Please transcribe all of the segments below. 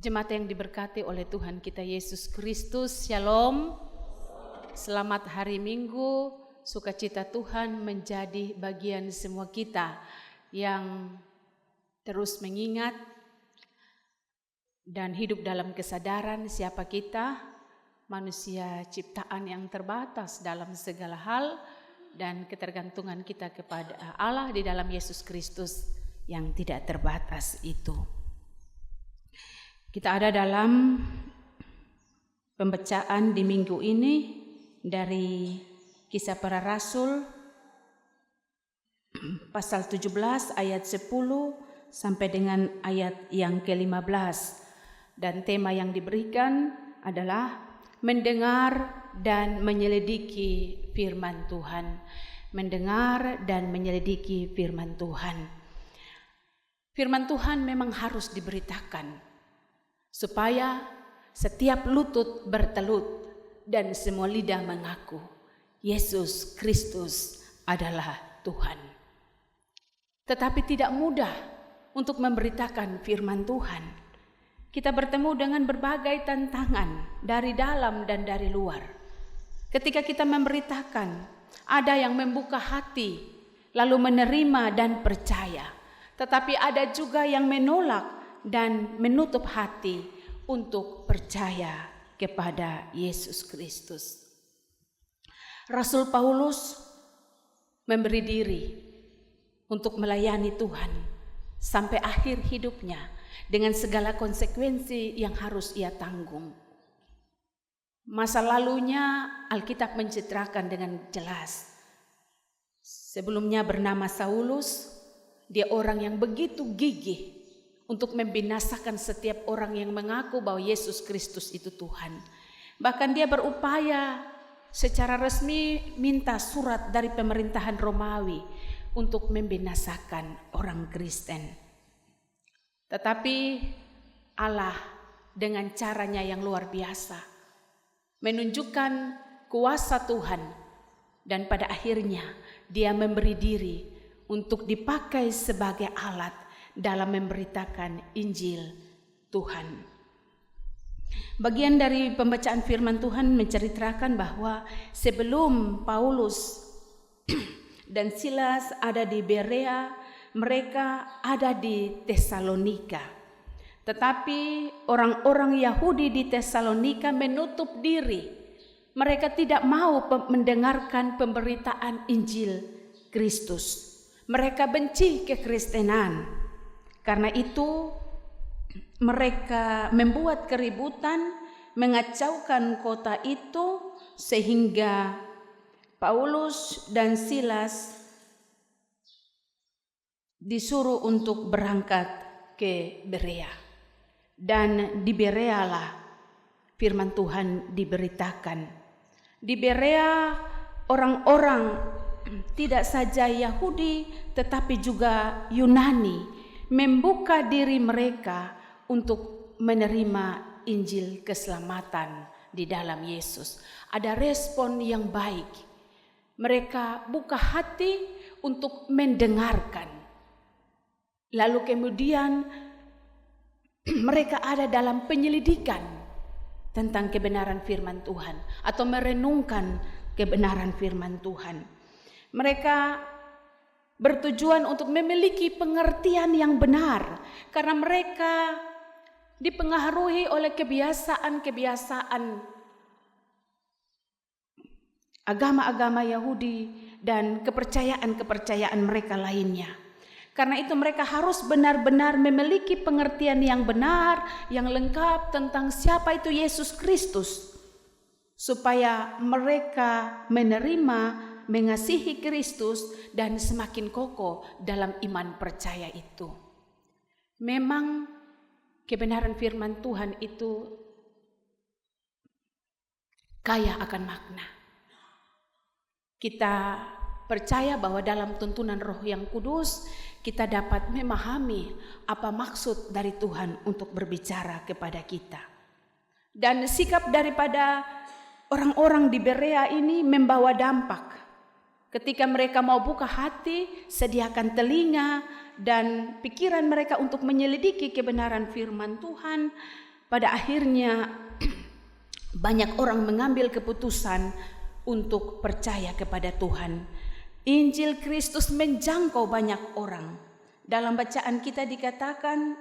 Jemaat yang diberkati oleh Tuhan kita Yesus Kristus, Shalom. Selamat hari Minggu, sukacita Tuhan menjadi bagian semua kita yang terus mengingat dan hidup dalam kesadaran siapa kita, manusia ciptaan yang terbatas dalam segala hal, dan ketergantungan kita kepada Allah di dalam Yesus Kristus yang tidak terbatas itu. Kita ada dalam pembacaan di minggu ini dari Kisah Para Rasul pasal 17 ayat 10 sampai dengan ayat yang ke-15, dan tema yang diberikan adalah mendengar dan menyelidiki firman Tuhan. Mendengar dan menyelidiki firman Tuhan. Firman Tuhan memang harus diberitakan supaya setiap lutut bertelut dan semua lidah mengaku Yesus Kristus adalah Tuhan. Tetapi tidak mudah untuk memberitakan firman Tuhan. Kita bertemu dengan berbagai tantangan dari dalam dan dari luar. Ketika kita memberitakan, ada yang membuka hati lalu menerima dan percaya. Tetapi ada juga yang menolak dan menutup hati untuk percaya kepada Yesus Kristus. Rasul Paulus memberi diri untuk melayani Tuhan sampai akhir hidupnya dengan segala konsekuensi yang harus ia tanggung. Masa lalunya Alkitab mencitrakan dengan jelas. Sebelumnya bernama Saulus, dia orang yang begitu gigih untuk membinasakan setiap orang yang mengaku bahwa Yesus Kristus itu Tuhan. Bahkan dia berupaya secara resmi minta surat dari pemerintahan Romawi untuk membinasakan orang Kristen. Tetapi Allah dengan caranya yang luar biasa menunjukkan kuasa Tuhan, dan pada akhirnya dia memberi diri untuk dipakai sebagai alat dalam memberitakan Injil Tuhan. Bagian dari pembacaan firman Tuhan menceritakan bahwa sebelum Paulus dan Silas ada di Berea, mereka ada di Tesalonika. Tetapi orang-orang Yahudi di Tesalonika menutup diri. Mereka tidak mau mendengarkan pemberitaan Injil Kristus. Mereka benci kekristenan. Karena itu mereka membuat keributan, mengacaukan kota itu, sehingga Paulus dan Silas disuruh untuk berangkat ke Berea. Dan di Berea lah firman Tuhan diberitakan. Di Berea orang-orang tidak saja Yahudi tetapi juga Yunani membuka diri mereka untuk menerima Injil keselamatan di dalam Yesus. Ada respon yang baik. Mereka buka hati untuk mendengarkan. Lalu kemudian mereka ada dalam penyelidikan tentang kebenaran firman Tuhan atau merenungkan kebenaran firman Tuhan. Mereka bertujuan untuk memiliki pengertian yang benar, karena mereka dipengaruhi oleh kebiasaan-kebiasaan agama-agama Yahudi dan kepercayaan-kepercayaan mereka lainnya. Karena itu mereka harus benar-benar memiliki pengertian yang benar, yang lengkap tentang siapa itu Yesus Kristus, supaya mereka menerima, mengasihi Kristus dan semakin kokoh dalam iman percaya itu. Memang kebenaran firman Tuhan itu kaya akan makna. Kita percaya bahwa dalam tuntunan Roh yang Kudus kita dapat memahami apa maksud dari Tuhan untuk berbicara kepada kita. Dan sikap daripada orang-orang di Berea ini membawa dampak. Ketika mereka mau buka hati, sediakan telinga dan pikiran mereka untuk menyelidiki kebenaran firman Tuhan, pada akhirnya banyak orang mengambil keputusan untuk percaya kepada Tuhan. Injil Kristus menjangkau banyak orang. Dalam bacaan kita dikatakan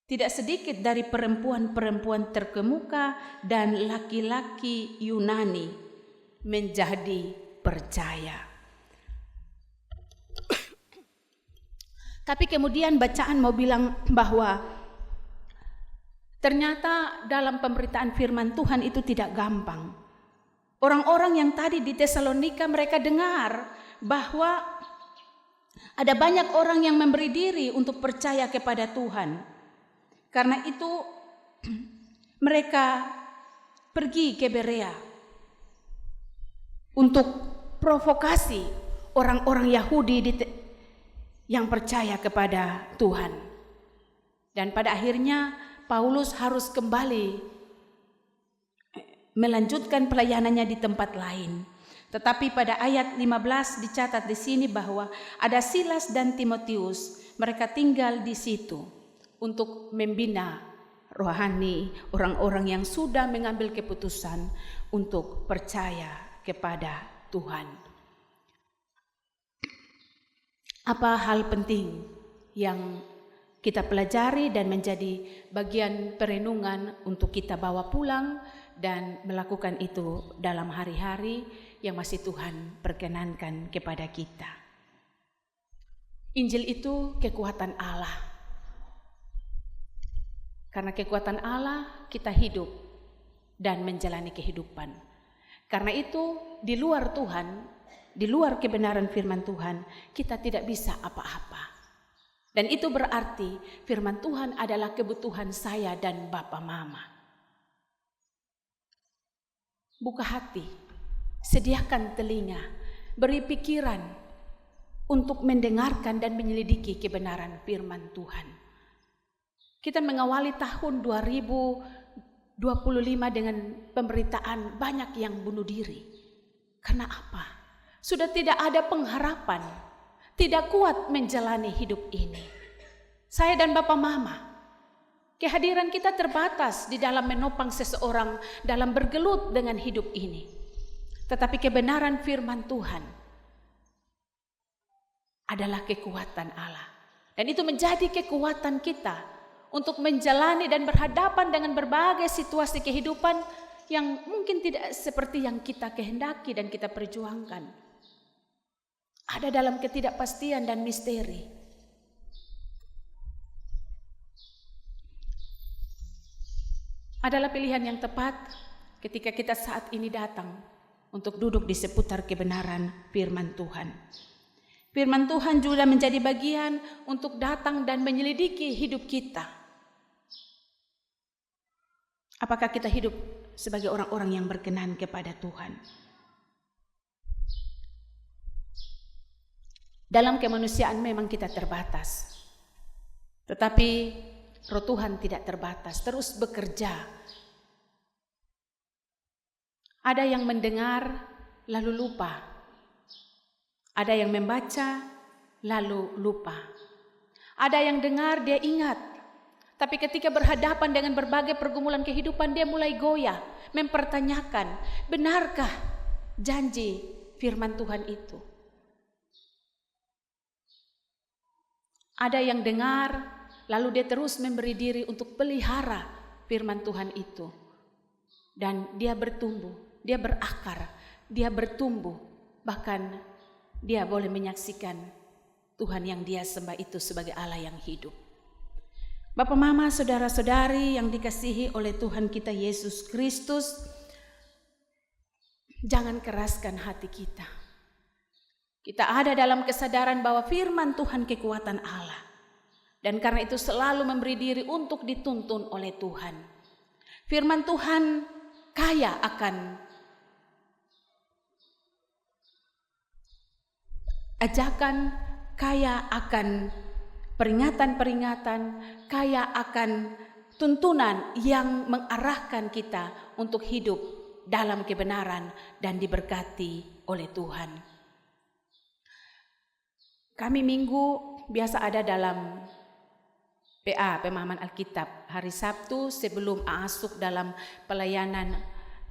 tidak sedikit dari perempuan-perempuan terkemuka dan laki-laki Yunani menjadi percaya. Tapi kemudian bacaan mau bilang bahwa ternyata dalam pemberitaan firman Tuhan itu tidak gampang. Orang-orang yang tadi di Tesalonika mereka dengar bahwa ada banyak orang yang memberi diri untuk percaya kepada Tuhan. Karena itu mereka pergi ke Berea untuk provokasi orang-orang Yahudi yang percaya kepada Tuhan. Dan pada akhirnya Paulus harus kembali melanjutkan pelayanannya di tempat lain. Tetapi pada ayat 15 dicatat di sini bahwa ada Silas dan Timotius, mereka tinggal di situ untuk membina rohani orang-orang yang sudah mengambil keputusan untuk percaya kepada Tuhan. Apa hal penting yang kita pelajari dan menjadi bagian perenungan untuk kita bawa pulang dan melakukan itu dalam hari-hari yang masih Tuhan perkenankan kepada kita? Injil itu kekuatan Allah. Karena kekuatan Allah kita hidup dan menjalani kehidupan. Karena itu di luar Tuhan, di luar kebenaran firman Tuhan, kita tidak bisa apa-apa. Dan itu berarti firman Tuhan adalah kebutuhan saya dan Bapa Mama. Buka hati, sediakan telinga, beri pikiran untuk mendengarkan dan menyelidiki kebenaran firman Tuhan. Kita mengawali tahun 2025 dengan pemberitaan banyak yang bunuh diri. Karena apa? Sudah tidak ada pengharapan, tidak kuat menjalani hidup ini. Saya dan Bapa Mama, kehadiran kita terbatas di dalam menopang seseorang dalam bergelut dengan hidup ini. Tetapi kebenaran firman Tuhan adalah kekuatan Allah. Dan itu menjadi kekuatan kita untuk menjalani dan berhadapan dengan berbagai situasi kehidupan yang mungkin tidak seperti yang kita kehendaki dan kita perjuangkan. Ada dalam ketidakpastian dan misteri. Adalah pilihan yang tepat ketika kita saat ini datang untuk duduk di seputar kebenaran firman Tuhan. Firman Tuhan juga menjadi bagian untuk datang dan menyelidiki hidup kita. Apakah kita hidup sebagai orang-orang yang berkenan kepada Tuhan? Dalam kemanusiaan memang kita terbatas. Tetapi Roh Tuhan tidak terbatas, terus bekerja. Ada yang mendengar lalu lupa. Ada yang membaca lalu lupa. Ada yang dengar dia ingat. Tapi ketika berhadapan dengan berbagai pergumulan kehidupan dia mulai goyah, mempertanyakan, benarkah janji firman Tuhan itu? Ada yang dengar, lalu dia terus memberi diri untuk pelihara firman Tuhan itu. Dan dia bertumbuh, dia berakar, dia bertumbuh. Bahkan dia boleh menyaksikan Tuhan yang dia sembah itu sebagai Allah yang hidup. Bapak, Mama, saudara-saudari yang dikasihi oleh Tuhan kita Yesus Kristus, jangan keraskan hati kita. Kita ada dalam kesadaran bahwa firman Tuhan kekuatan Allah. Dan karena itu selalu memberi diri untuk dituntun oleh Tuhan. Firman Tuhan kaya akan ajakan, kaya akan peringatan-peringatan, kaya akan tuntunan yang mengarahkan kita untuk hidup dalam kebenaran dan diberkati oleh Tuhan. Kami minggu biasa ada dalam PA, pemahaman Alkitab. Hari Sabtu sebelum masuk dalam pelayanan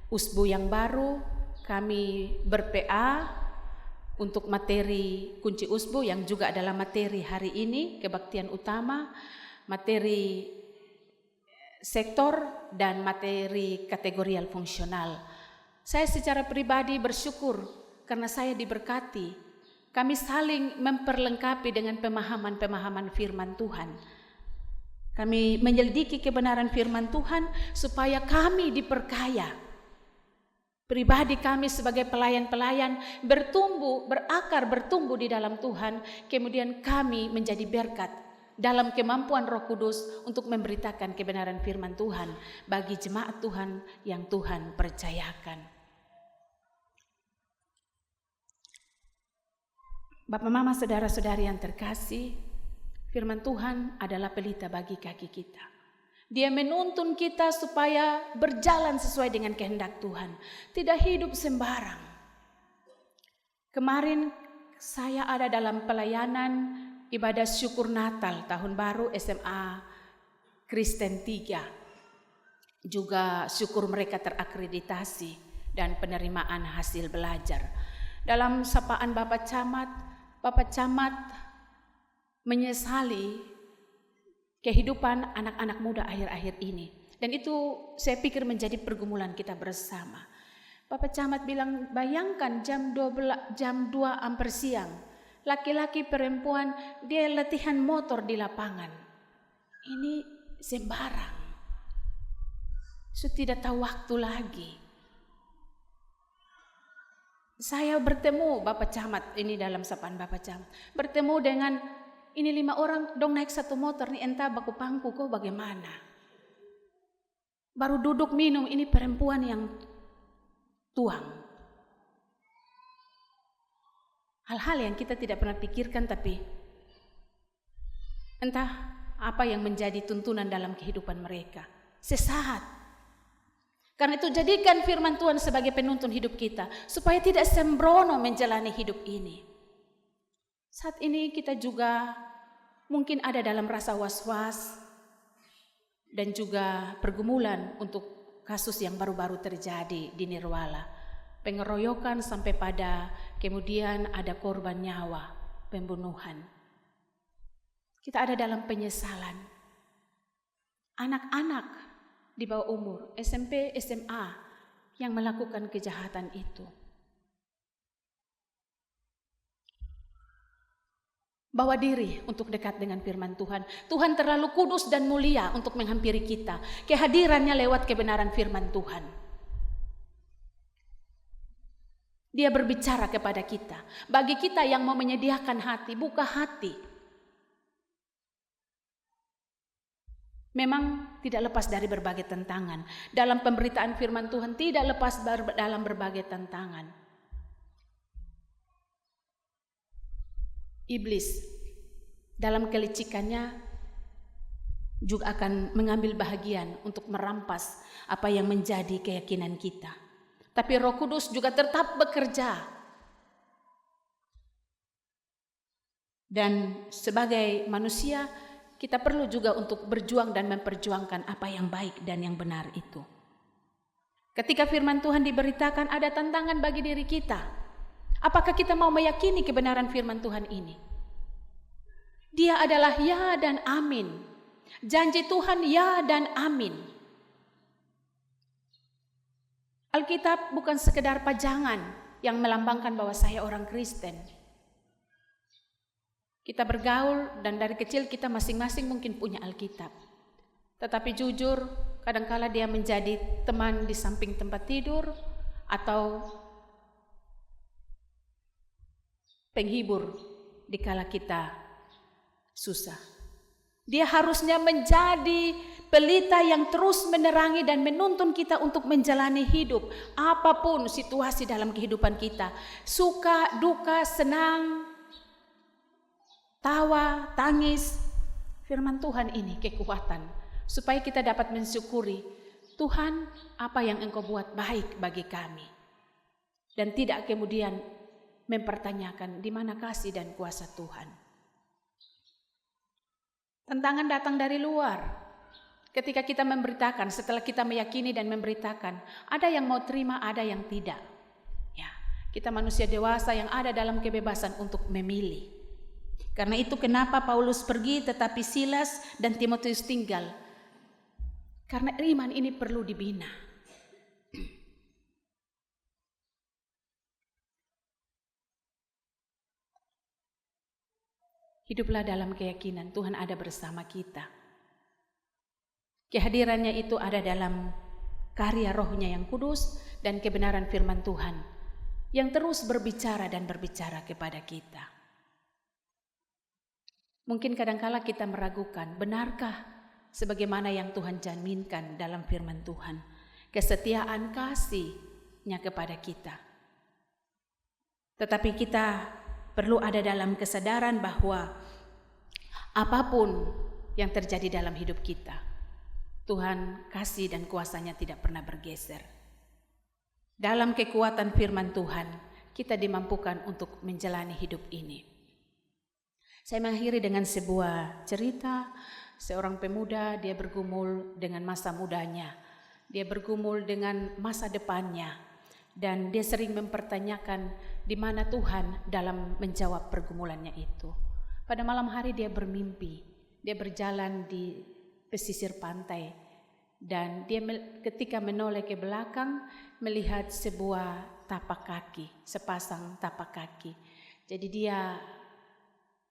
usbu yang baru, kami ber-PA untuk materi kunci usbu yang juga adalah materi hari ini, kebaktian utama, materi sektor dan materi kategorial fungsional. Saya secara pribadi bersyukur karena saya diberkati. Kami saling memperlengkapi dengan pemahaman-pemahaman firman Tuhan. Kami menyelidiki kebenaran firman Tuhan supaya kami diperkaya. Pribadi kami sebagai pelayan-pelayan bertumbuh, berakar, bertumbuh di dalam Tuhan. Kemudian kami menjadi berkat dalam kemampuan Roh Kudus untuk memberitakan kebenaran firman Tuhan bagi jemaat Tuhan yang Tuhan percayakan. Bapak, Mama, saudara-saudari yang terkasih, firman Tuhan adalah pelita bagi kaki kita. Dia menuntun kita supaya berjalan sesuai dengan kehendak Tuhan, tidak hidup sembarang. Kemarin saya ada dalam pelayanan ibadah syukur Natal tahun baru SMA Kristen 3. Juga syukur mereka terakreditasi dan penerimaan hasil belajar. Dalam sapaan Bapak Camat menyesali kehidupan anak-anak muda akhir-akhir ini. Dan itu saya pikir menjadi pergumulan kita bersama. Bapak Camat bilang, bayangkan jam 2 ampere siang, laki-laki perempuan dia latihan motor di lapangan. Ini sembarang. Sudah tidak tahu waktu lagi. Saya bertemu Bapak Camat ini dalam sapaan Bapak Camat. Bertemu dengan ini 5 orang dong naik satu motor nih, entah baku pangku kok bagaimana. Baru duduk minum, ini perempuan yang tuang. Hal-hal yang kita tidak pernah pikirkan, tapi entah apa yang menjadi tuntunan dalam kehidupan mereka. Sesat. Karena itu jadikan firman Tuhan sebagai penuntun hidup kita, supaya tidak sembrono menjalani hidup ini. Saat ini kita juga mungkin ada dalam rasa was-was dan juga pergumulan untuk kasus yang baru-baru terjadi di Nirwala. Pengeroyokan sampai pada kemudian ada korban nyawa, pembunuhan. Kita ada dalam penyesalan. Anak-anak di bawah umur, SMP, SMA yang melakukan kejahatan itu. Bawa diri untuk dekat dengan firman Tuhan. Tuhan terlalu kudus dan mulia untuk menghampiri kita. Kehadirannya lewat kebenaran firman Tuhan. Dia berbicara kepada kita. Bagi kita yang mau menyediakan hati, buka hati. Memang tidak lepas dari berbagai tantangan. Dalam pemberitaan firman Tuhan tidak lepas dalam berbagai tantangan. Iblis dalam kelicikannya juga akan mengambil bahagian untuk merampas apa yang menjadi keyakinan kita. Tapi Roh Kudus juga tetap bekerja. Dan sebagai manusia kita perlu juga untuk berjuang dan memperjuangkan apa yang baik dan yang benar itu. Ketika firman Tuhan diberitakan, ada tantangan bagi diri kita. Apakah kita mau meyakini kebenaran firman Tuhan ini? Dia adalah ya dan amin. Janji Tuhan ya dan amin. Alkitab bukan sekedar pajangan yang melambangkan bahwa saya orang Kristen. Kita bergaul dan dari kecil kita masing-masing mungkin punya Alkitab. Tetapi jujur, kadangkala dia menjadi teman di samping tempat tidur atau penghibur dikala kita susah. Dia harusnya menjadi pelita yang terus menerangi dan menuntun kita untuk menjalani hidup. Apapun situasi dalam kehidupan kita, suka, duka, senang, tawa, tangis, firman Tuhan ini kekuatan supaya kita dapat mensyukuri, Tuhan, apa yang Engkau buat baik bagi kami. Dan tidak kemudian mempertanyakan di mana kasih dan kuasa Tuhan. Tantangan datang dari luar. Ketika kita memberitakan, setelah kita meyakini dan memberitakan, ada yang mau terima, ada yang tidak. Ya, kita manusia dewasa yang ada dalam kebebasan untuk memilih. Karena itu kenapa Paulus pergi tetapi Silas dan Timotius tinggal. Karena iman ini perlu dibina. Hiduplah dalam keyakinan Tuhan ada bersama kita. Kehadirannya itu ada dalam karya Roh-Nya yang kudus dan kebenaran firman Tuhan yang terus berbicara dan berbicara kepada kita. Mungkin kadangkala kita meragukan, benarkah sebagaimana yang Tuhan jaminkan dalam firman Tuhan, kesetiaan kasih-Nya kepada kita. Tetapi kita perlu ada dalam kesadaran bahwa apapun yang terjadi dalam hidup kita, Tuhan kasih dan kuasa-Nya tidak pernah bergeser. Dalam kekuatan firman Tuhan, kita dimampukan untuk menjalani hidup ini. Saya mengakhiri dengan sebuah cerita, seorang pemuda, dia bergumul dengan masa mudanya, dia bergumul dengan masa depannya, dan dia sering mempertanyakan di mana Tuhan dalam menjawab pergumulannya itu. Pada malam hari dia bermimpi, dia berjalan di pesisir pantai, dan dia ketika menoleh ke belakang melihat sebuah tapak kaki, sepasang tapak kaki. Jadi dia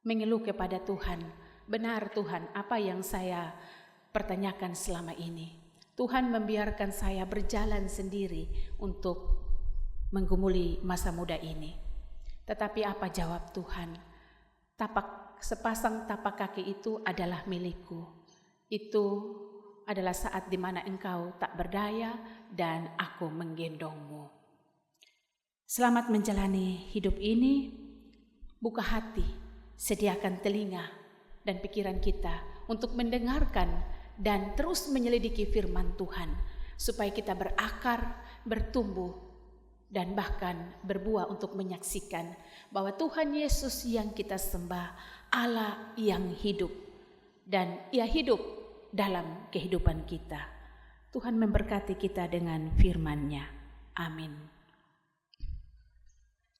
mengeluh kepada Tuhan, benar Tuhan, apa yang saya pertanyakan selama ini? Tuhan membiarkan saya berjalan sendiri untuk menggumuli masa muda ini. Tetapi apa jawab Tuhan? Sepasang tapak kaki itu adalah milikku. Itu adalah saat di mana engkau tak berdaya dan aku menggendongmu. Selamat menjalani hidup ini. Buka hati, sediakan telinga dan pikiran kita untuk mendengarkan dan terus menyelidiki firman Tuhan, supaya kita berakar, bertumbuh, dan bahkan berbuah untuk menyaksikan bahwa Tuhan Yesus yang kita sembah, Allah yang hidup, dan Ia hidup dalam kehidupan kita. Tuhan memberkati kita dengan firman-Nya. Amin.